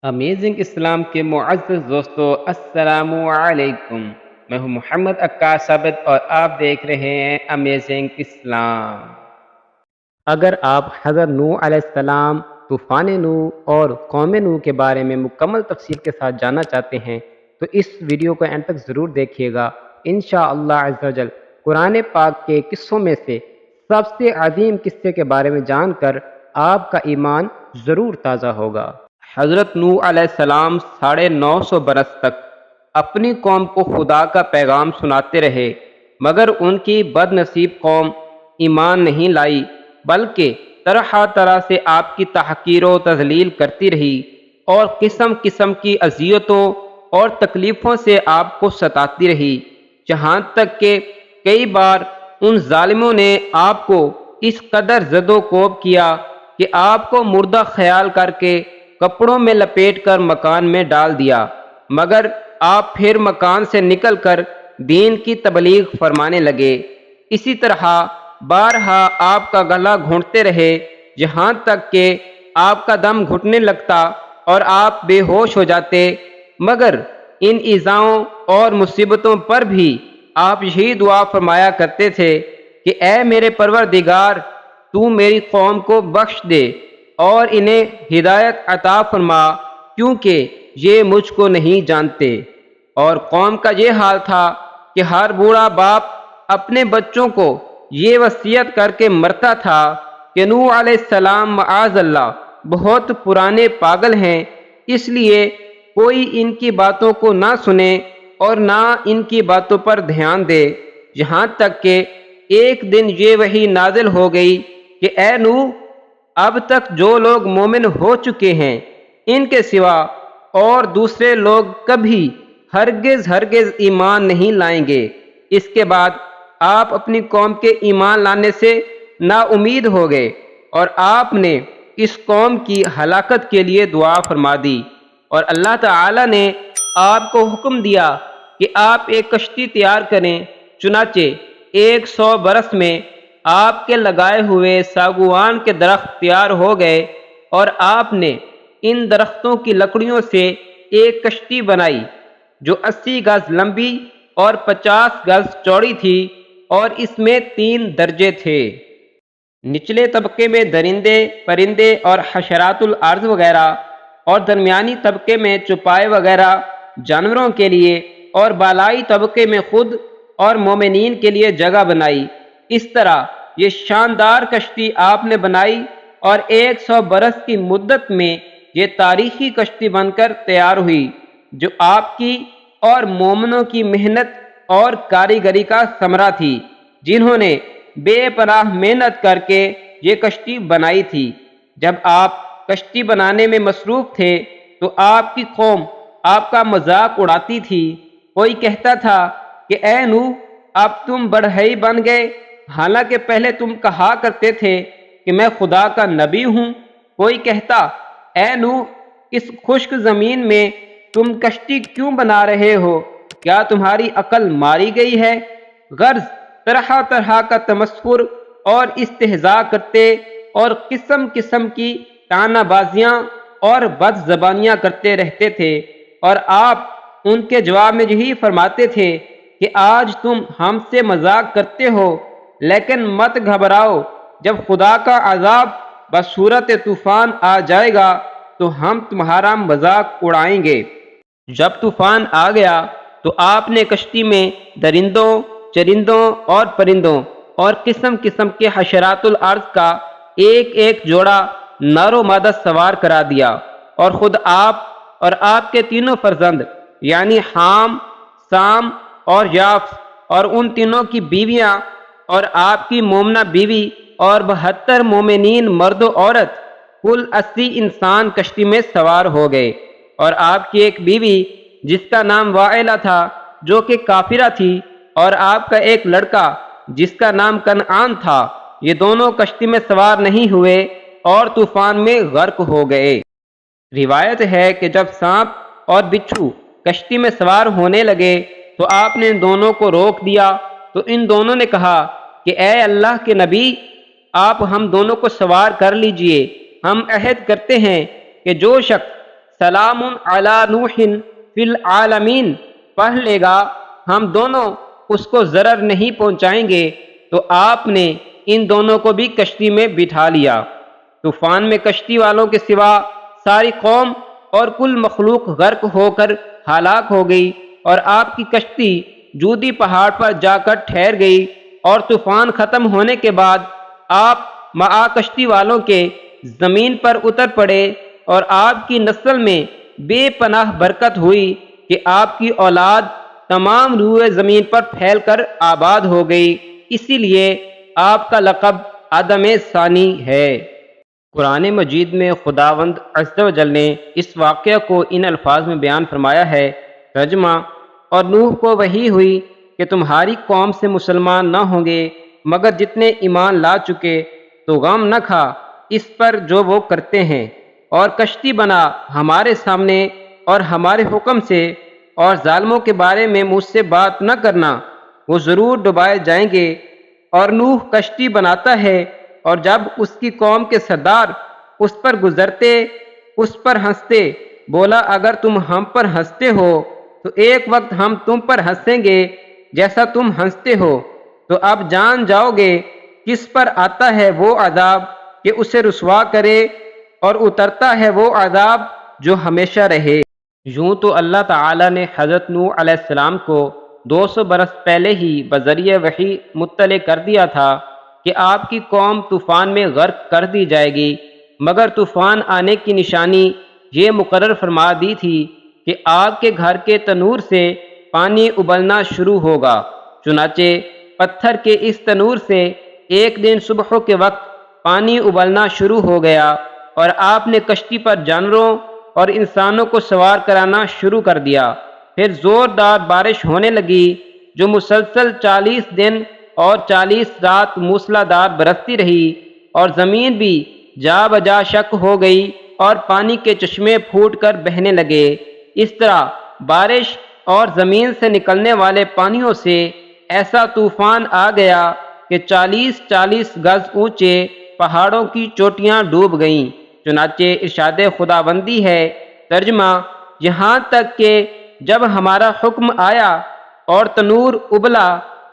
Amazing اسلام کے معزز دوستو، السلام علیکم۔ میں ہوں محمد عکاس ثابت اور آپ دیکھ رہے ہیں امیزنگ اسلام۔ اگر آپ حضرت نوح علیہ السلام، طوفان نوح اور قوم نوح کے بارے میں مکمل تفصیل کے ساتھ جاننا چاہتے ہیں تو اس ویڈیو کو اینڈ تک ضرور دیکھیے گا۔ انشاءاللہ عز و جل قرآن پاک کے قصوں میں سے سب سے عظیم قصے کے بارے میں جان کر آپ کا ایمان ضرور تازہ ہوگا۔ حضرت نوح علیہ السلام 950 برس تک اپنی قوم کو خدا کا پیغام سناتے رہے، مگر ان کی بد نصیب قوم ایمان نہیں لائی، بلکہ طرح طرح سے آپ کی تحقیر و تذلیل کرتی رہی اور قسم قسم کی اذیتوں اور تکلیفوں سے آپ کو ستاتی رہی، جہاں تک کہ کئی بار ان ظالموں نے آپ کو اس قدر زد و کوب کیا کہ آپ کو مردہ خیال کر کے کپڑوں میں لپیٹ کر مکان میں ڈال دیا، مگر آپ پھر مکان سے نکل کر دین کی تبلیغ فرمانے لگے۔ اسی طرح بارہا آپ کا گلا گھونٹتے رہے، جہاں تک کہ آپ کا دم گھٹنے لگتا اور آپ بے ہوش ہو جاتے، مگر ان ایذاؤں اور مصیبتوں پر بھی آپ یہی دعا فرمایا کرتے تھے کہ اے میرے پروردگار، تو میری قوم کو بخش دے اور انہیں ہدایت عطا فرما، کیونکہ یہ مجھ کو نہیں جانتے۔ اور قوم کا یہ حال تھا کہ ہر بوڑھا باپ اپنے بچوں کو یہ وصیت کر کے مرتا تھا کہ نوح علیہ السلام معاذ اللہ بہت پرانے پاگل ہیں، اس لیے کوئی ان کی باتوں کو نہ سنے اور نہ ان کی باتوں پر دھیان دے، یہاں تک کہ ایک دن یہ وحی نازل ہو گئی کہ اے نوح، اب تک جو لوگ مومن ہو چکے ہیں ان کے سوا اور دوسرے لوگ کبھی ہرگز ہرگز ایمان نہیں لائیں گے۔ اس کے بعد آپ اپنی قوم کے ایمان لانے سے نا امید ہو گئے اور آپ نے اس قوم کی ہلاکت کے لیے دعا فرما دی، اور اللہ تعالی نے آپ کو حکم دیا کہ آپ ایک کشتی تیار کریں۔ چنانچہ 100 برس میں آپ کے لگائے ہوئے ساگوان کے درخت تیار ہو گئے اور آپ نے ان درختوں کی لکڑیوں سے ایک کشتی بنائی جو 80 گز لمبی اور 50 گز چوڑی تھی، اور اس میں 3 درجے تھے۔ نچلے طبقے میں درندے، پرندے اور حشرات الارض وغیرہ، اور درمیانی طبقے میں چوپائے وغیرہ جانوروں کے لیے، اور بالائی طبقے میں خود اور مومنین کے لیے جگہ بنائی۔ اس طرح یہ شاندار کشتی آپ نے بنائی اور 100 برس کی مدت میں یہ تاریخی کشتی بن کر تیار ہوئی، جو آپ کی اور مومنوں کی محنت اور کاریگری کا ثمرہ تھی، جنہوں نے بے پناہ محنت کر کے یہ کشتی بنائی تھی۔ جب آپ کشتی بنانے میں مصروف تھے تو آپ کی قوم آپ کا مذاق اڑاتی تھی۔ کوئی کہتا تھا کہ اے نوح، اب تم بڑھئی بن گئے، حالانکہ پہلے تم کہا کرتے تھے کہ میں خدا کا نبی ہوں۔ کوئی کہتا اے نوح، اس خشک زمین میں تم کشتی کیوں بنا رہے ہو؟ کیا تمہاری عقل ماری گئی ہے؟ غرض طرح طرح کا تمسخر اور استہزاء کرتے اور قسم قسم کی طعنہ بازیاں اور بد زبانیاں کرتے رہتے تھے، اور آپ ان کے جواب میں یہی فرماتے تھے کہ آج تم ہم سے مذاق کرتے ہو، لیکن مت گھبراؤ، جب خدا کا عذاب بصورت طوفان آ جائے گا تو ہم تمہارا مذاق اڑائیں گے۔ جب طوفان آ گیا تو آپ نے کشتی میں درندوں، چرندوں اور پرندوں اور قسم قسم کے حشرات الارض کا ایک ایک جوڑا نر و مادہ سوار کرا دیا، اور خود آپ اور آپ کے تینوں فرزند یعنی حام، سام اور یافس، اور ان تینوں کی بیویاں اور آپ کی مومنہ بیوی اور 72 مومنین مرد و عورت، کل 80 انسان کشتی میں سوار ہو گئے، اور آپ کی ایک بیوی جس کا نام وائلہ تھا جو کہ کافرہ تھی، اور آپ کا ایک لڑکا جس کا نام کنعان تھا، یہ دونوں کشتی میں سوار نہیں ہوئے اور طوفان میں غرق ہو گئے۔ روایت ہے کہ جب سانپ اور بچھو کشتی میں سوار ہونے لگے تو آپ نے ان دونوں کو روک دیا، تو ان دونوں نے کہا کہ اے اللہ کے نبی، آپ ہم دونوں کو سوار کر لیجئے، ہم عہد کرتے ہیں کہ جو شخص سلام علی نوح فی العالمین پڑھ لے گا، ہم دونوں اس کو ضرر نہیں پہنچائیں گے، تو آپ نے ان دونوں کو بھی کشتی میں بٹھا لیا۔ طوفان میں کشتی والوں کے سوا ساری قوم اور کل مخلوق غرق ہو کر ہلاک ہو گئی، اور آپ کی کشتی جودی پہاڑ پر جا کر ٹھہر گئی، اور طوفان ختم ہونے کے بعد آپ مع کشتی والوں کے زمین پر اتر پڑے، اور آپ کی نسل میں بے پناہ برکت ہوئی کہ آپ کی اولاد تمام روئے زمین پر پھیل کر آباد ہو گئی، اسی لیے آپ کا لقب آدم ثانی ہے۔ قرآن مجید میں خداوند عز و جل نے اس واقعہ کو ان الفاظ میں بیان فرمایا ہے۔ ترجمہ: اور نوح کو وحی ہوئی کہ تمہاری قوم سے مسلمان نہ ہوں گے مگر جتنے ایمان لا چکے، تو غم نہ کھا اس پر جو وہ کرتے ہیں، اور کشتی بنا ہمارے سامنے اور ہمارے حکم سے، اور ظالموں کے بارے میں مجھ سے بات نہ کرنا، وہ ضرور ڈبائے جائیں گے۔ اور نوح کشتی بناتا ہے، اور جب اس کی قوم کے سردار اس پر گزرتے اس پر ہنستے، بولا اگر تم ہم پر ہنستے ہو تو ایک وقت ہم تم پر ہنسیں گے جیسا تم ہنستے ہو، تو اب جان جاؤ گے کس پر آتا ہے وہ عذاب کہ اسے رسوا کرے، اور اترتا ہے وہ عذاب جو ہمیشہ رہے۔ یوں تو اللہ تعالیٰ نے حضرت نوح علیہ السلام کو 200 برس پہلے ہی بذریعہ وحی مطلع کر دیا تھا کہ آپ کی قوم طوفان میں غرق کر دی جائے گی، مگر طوفان آنے کی نشانی یہ مقرر فرما دی تھی کہ آگ کے گھر کے تنور سے پانی ابلنا شروع ہوگا۔ چنانچہ پتھر کے اس تنور سے ایک دن صبح کے وقت پانی ابلنا شروع ہو گیا، اور آپ نے کشتی پر جانوروں اور انسانوں کو سوار کرانا شروع کر دیا۔ پھر زوردار بارش ہونے لگی جو مسلسل 40 دن اور 40 رات موسلادھار برستی رہی، اور زمین بھی جا بجا شک ہو گئی اور پانی کے چشمے پھوٹ کر بہنے لگے۔ اس طرح بارش اور زمین سے نکلنے والے پانیوں سے ایسا طوفان آ گیا کہ 40 گز اونچے پہاڑوں کی چوٹیاں ڈوب گئیں۔ چنانچہ ارشاد خداوندی ہے۔ ترجمہ: یہاں تک کہ جب ہمارا حکم آیا اور تنور ابلا،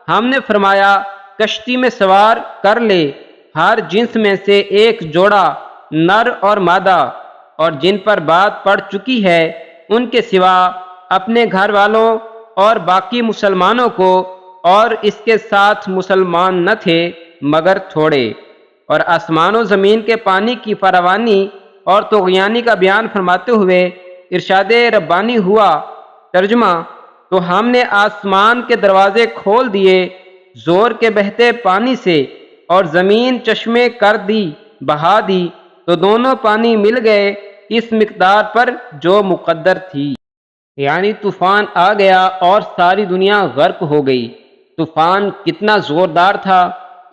ہم نے فرمایا کشتی میں سوار کر لے ہر جنس میں سے ایک جوڑا، نر اور مادہ، اور جن پر بات پڑ چکی ہے ان کے سوا اپنے گھر والوں اور باقی مسلمانوں کو، اور اس کے ساتھ مسلمان نہ تھے مگر تھوڑے۔ اور آسمان و زمین کے پانی کی فراوانی اور طغیانی کا بیان فرماتے ہوئے ارشاد ربانی ہوا۔ ترجمہ: تو ہم نے آسمان کے دروازے کھول دیے زور کے بہتے پانی سے، اور زمین چشمے کر دی بہا دی، تو دونوں پانی مل گئے اس مقدار پر جو مقدر تھی۔ یعنی طوفان آ گیا اور ساری دنیا غرق ہو گئی۔ طوفان کتنا زوردار تھا،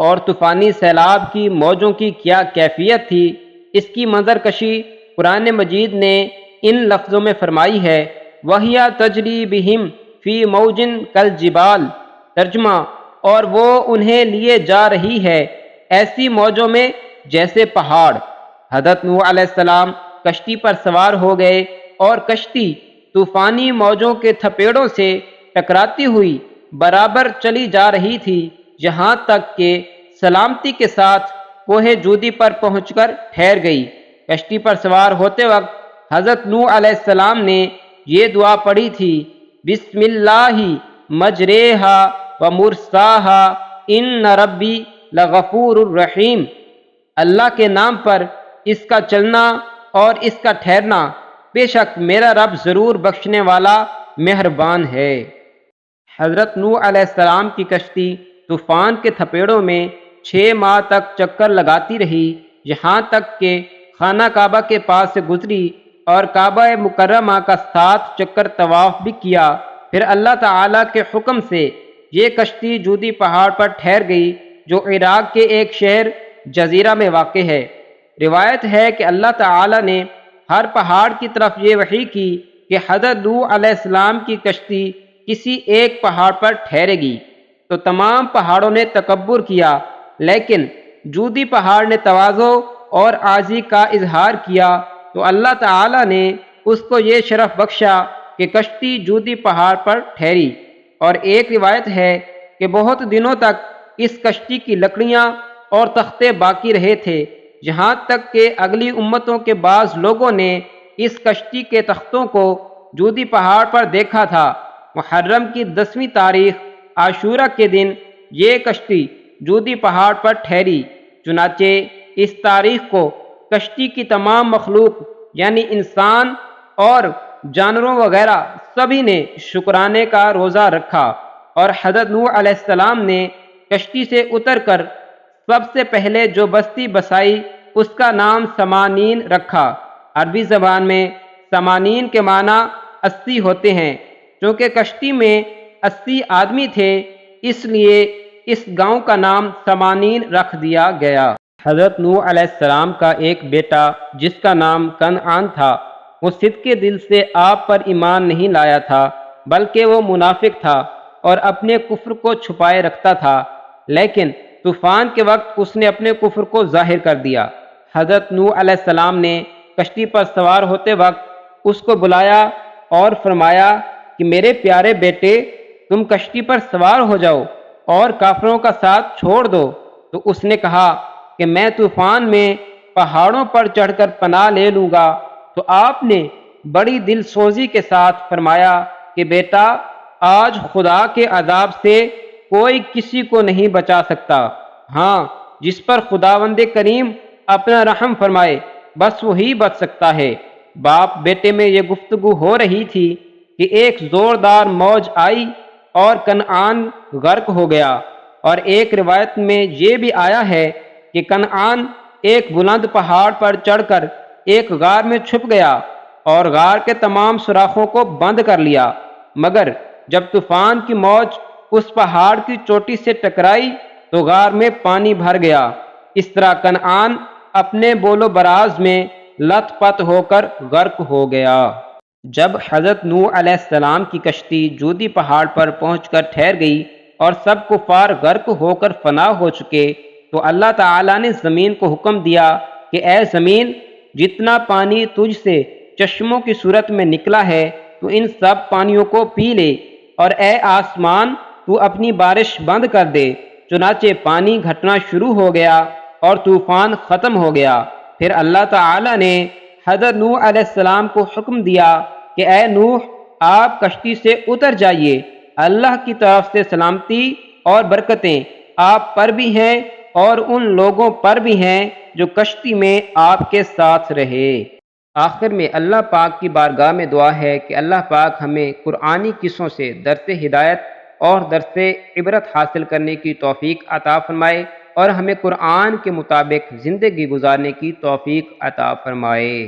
اور طوفانی سیلاب کی موجوں کی کیا کیفیت تھی، اس کی منظر کشی قرآن مجید نے ان لفظوں میں فرمائی ہے: وَهِيَ تَجْرِي بِهِمْ فِي مَوْجٍ كَالْجِبَالِ۔ ترجمہ: اور وہ انہیں لیے جا رہی ہے ایسی موجوں میں جیسے پہاڑ۔ حضرت نوح علیہ السلام کشتی پر سوار ہو گئے، اور کشتی طوفانی موجوں کے تھپیڑوں سے ٹکراتی ہوئی برابر چلی جا رہی تھی، یہاں تک کہ سلامتی کے ساتھ کوہ جودی پر پہنچ کر ٹھہر گئی۔ کشتی پر سوار ہوتے وقت حضرت نوح علیہ السلام نے یہ دعا پڑھی تھی: بسم اللہ مجریہا ومرساہا ان ربی لغفور الرحیم۔ اللہ کے نام پر اس کا چلنا اور اس کا ٹھہرنا، بے شک میرا رب ضرور بخشنے والا مہربان ہے۔ حضرت نوح علیہ السلام کی کشتی طوفان کے تھپیڑوں میں 6 ماہ تک چکر لگاتی رہی، یہاں تک کہ خانہ کعبہ کے پاس سے گزری اور کعبہ مکرمہ کا 7 چکر طواف بھی کیا۔ پھر اللہ تعالیٰ کے حکم سے یہ کشتی جودی پہاڑ پر ٹھہر گئی جو عراق کے ایک شہر جزیرہ میں واقع ہے۔ روایت ہے کہ اللہ تعالیٰ نے ہر پہاڑ کی طرف یہ وحی کی کہ حضرت نوح علیہ السلام کی کشتی کسی ایک پہاڑ پر ٹھہرے گی، تو تمام پہاڑوں نے تکبر کیا، لیکن جودی پہاڑ نے تواضع اور عاجزی کا اظہار کیا، تو اللہ تعالیٰ نے اس کو یہ شرف بخشا کہ کشتی جودی پہاڑ پر ٹھہری، اور ایک روایت ہے کہ بہت دنوں تک اس کشتی کی لکڑیاں اور تختے باقی رہے تھے، جہاں تک کہ اگلی امتوں کے بعض لوگوں نے اس کشتی کے تختوں کو جودی پہاڑ پر دیکھا تھا۔ محرم کی 10ویں تاریخ عاشورہ کے دن یہ کشتی جودی پہاڑ پر ٹھہری، چنانچہ اس تاریخ کو کشتی کی تمام مخلوق یعنی انسان اور جانوروں وغیرہ سبھی نے شکرانے کا روزہ رکھا، اور حضرت نوح علیہ السلام نے کشتی سے اتر کر سب سے پہلے جو بستی بسائی اس کا نام سمانین رکھا۔ عربی زبان میں سمانین کے معنی 80 ہوتے ہیں، چونکہ کشتی میں 80 آدمی تھے اس لیے اس گاؤں کا نام سمانین رکھ دیا گیا۔ حضرت نوح علیہ السلام کا ایک بیٹا جس کا نام کنعان تھا، وہ صدقے دل سے آپ پر ایمان نہیں لایا تھا، بلکہ وہ منافق تھا اور اپنے کفر کو چھپائے رکھتا تھا، لیکن طوفان کے وقت اس نے اپنے کفر کو ظاہر کر دیا۔ حضرت نوح علیہ السلام نے کشتی پر سوار ہوتے وقت اس کو بلایا اور فرمایا کہ میرے پیارے بیٹے، تم کشتی پر سوار ہو جاؤ اور کافروں کا ساتھ چھوڑ دو۔ تو اس نے کہا کہ میں طوفان میں پہاڑوں پر چڑھ کر پناہ لے لوں گا۔ تو آپ نے بڑی دل سوزی کے ساتھ فرمایا کہ بیٹا، آج خدا کے عذاب سے کوئی کسی کو نہیں بچا سکتا، ہاں جس پر خداوند کریم اپنا رحم فرمائے بس وہی بچ سکتا ہے۔ باپ بیٹے میں یہ گفتگو ہو رہی تھی کہ ایک زوردار موج آئی اور کنعان غرق ہو گیا، اور ایک روایت میں یہ بھی آیا ہے کہ کنعان ایک بلند پہاڑ پر چڑھ کر ایک غار میں چھپ گیا اور غار کے تمام سوراخوں کو بند کر لیا، مگر جب طوفان کی موج اس پہاڑ کی چوٹی سے ٹکرائی تو غار میں پانی بھر گیا۔ اس طرح کنعان اپنے بول و براز میں لت پت ہو کر غرق ہو گیا۔ جب حضرت نوح علیہ السلام کی کشتی جودی پہاڑ پر پہنچ کر ٹھہر گئی اور سب کفار غرق ہو کر فنا ہو چکے، تو اللہ تعالیٰ نے زمین کو حکم دیا کہ اے زمین، جتنا پانی تجھ سے چشموں کی صورت میں نکلا ہے تو ان سب پانیوں کو پی لے، اور اے آسمان، تو اپنی بارش بند کر دے۔ چنانچہ پانی گھٹنا شروع ہو گیا اور طوفان ختم ہو گیا۔ پھر اللہ تعالیٰ نے حضرت نوح علیہ السلام کو حکم دیا کہ اے نوح، آپ کشتی سے اتر جائیے، اللہ کی طرف سے سلامتی اور برکتیں آپ پر بھی ہیں اور ان لوگوں پر بھی ہیں جو کشتی میں آپ کے ساتھ رہے۔ آخر میں اللہ پاک کی بارگاہ میں دعا ہے کہ اللہ پاک ہمیں قرآنی قصوں سے درس ہدایت اور درس عبرت حاصل کرنے کی توفیق عطا فرمائے، اور ہمیں قرآن کے مطابق زندگی گزارنے کی توفیق عطا فرمائے۔